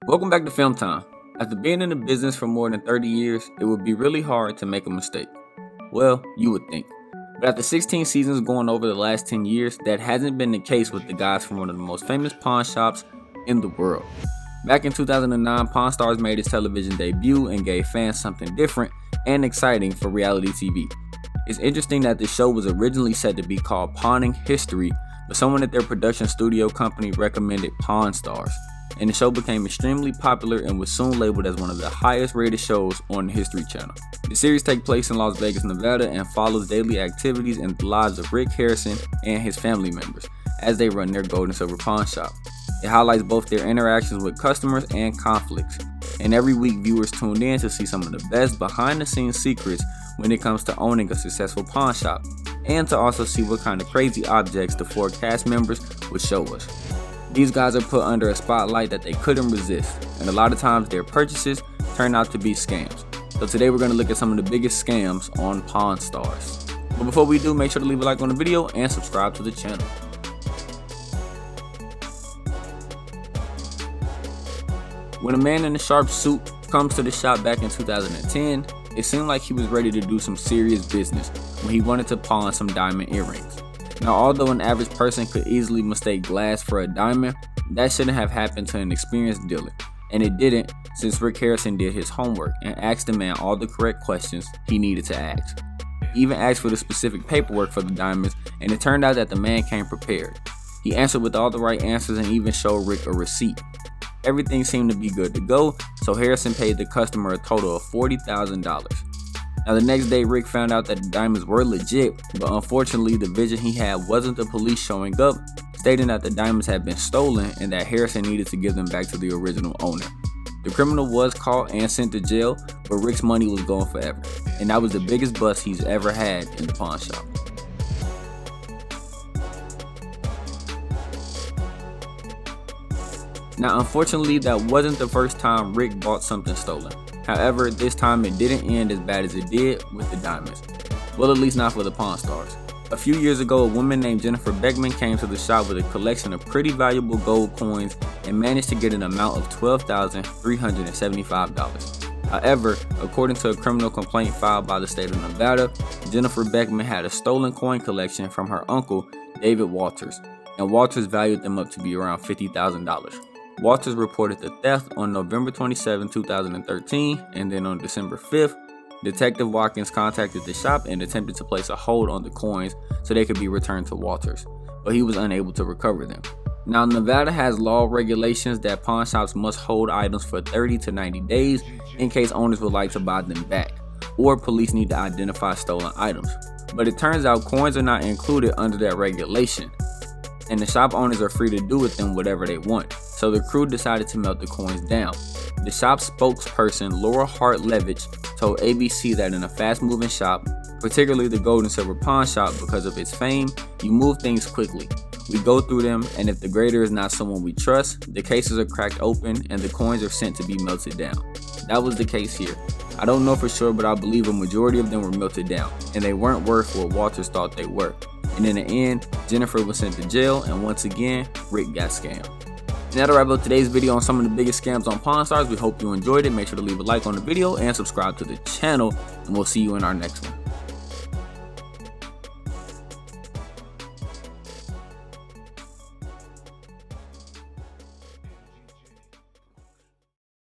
Welcome back to Film Time. After being in the business for more than 30 years, it would be really hard to make a mistake. Well, you would think. But after 16 seasons going over the last 10 years, that hasn't been the case with the guys from one of the most famous pawn shops in the world. Back in 2009, Pawn Stars made its television debut and gave fans something different and exciting for reality TV. It's interesting that the show was originally set to be called Pawning History, but someone at their production studio company recommended Pawn Stars, and the show became extremely popular and was soon labeled as one of the highest rated shows on the History Channel. The series takes place in Las Vegas, Nevada, and follows daily activities and the lives of Rick Harrison and his family members as they run their gold and silver pawn shop. It highlights both their interactions with customers and conflicts, and every week viewers tune in to see some of the best behind-the-scenes secrets when it comes to owning a successful pawn shop, and to also see what kind of crazy objects the four cast members would show us. These guys are put under a spotlight that they couldn't resist, and a lot of times their purchases turn out to be scams. So today we're going to look at some of the biggest scams on Pawn Stars. But before we do, make sure to leave a like on the video and subscribe to the channel. When a man in a sharp suit comes to the shop back in 2010, it seemed like he was ready to do some serious business when he wanted to pawn some diamond earrings. Now, although an average person could easily mistake glass for a diamond, that shouldn't have happened to an experienced dealer. And it didn't, since Rick Harrison did his homework and asked the man all the correct questions he needed to ask. He even asked for the specific paperwork for the diamonds, and it turned out that the man came prepared. He answered with all the right answers and even showed Rick a receipt. Everything seemed to be good to go, so Harrison paid the customer a total of $40,000. Now, the next day, Rick found out that the diamonds were legit, but unfortunately, the vision he had wasn't the police showing up, stating that the diamonds had been stolen and that Harrison needed to give them back to the original owner. The criminal was caught and sent to jail, but Rick's money was gone forever, and that was the biggest bust he's ever had in the pawn shop. Now, unfortunately, that wasn't the first time Rick bought something stolen. However, this time it didn't end as bad as it did with the diamonds. Well, at least not for the Pawn Stars. A few years ago, a woman named Jennifer Beckman came to the shop with a collection of pretty valuable gold coins and managed to get an amount of $12,375. However, according to a criminal complaint filed by the state of Nevada, Jennifer Beckman had a stolen coin collection from her uncle, David Walters, and Walters valued them up to be around $50,000. Walters reported the theft on November 27, 2013, and then on December 5th, Detective Watkins contacted the shop and attempted to place a hold on the coins so they could be returned to Walters, but he was unable to recover them. Now, Nevada has law regulations that pawn shops must hold items for 30 to 90 days in case owners would like to buy them back, or police need to identify stolen items. But it turns out coins are not included under that regulation, and the shop owners are free to do with them whatever they want. So the crew decided to melt the coins down. The shop spokesperson, Laura Hart-Levitch, told ABC that in a fast-moving shop, particularly the gold and silver pawn shop because of its fame, you move things quickly. We go through them, and if the grader is not someone we trust, the cases are cracked open and the coins are sent to be melted down. That was the case here. I don't know for sure, but I believe a majority of them were melted down, and they weren't worth what Walters thought they were. And in the end, Jennifer was sent to jail, and once again, Rick got scammed. And that'll wrap up today's video on some of the biggest scams on Pawn Stars. We hope you enjoyed it. Make sure to leave a like on the video and subscribe to the channel, and we'll see you in our next one.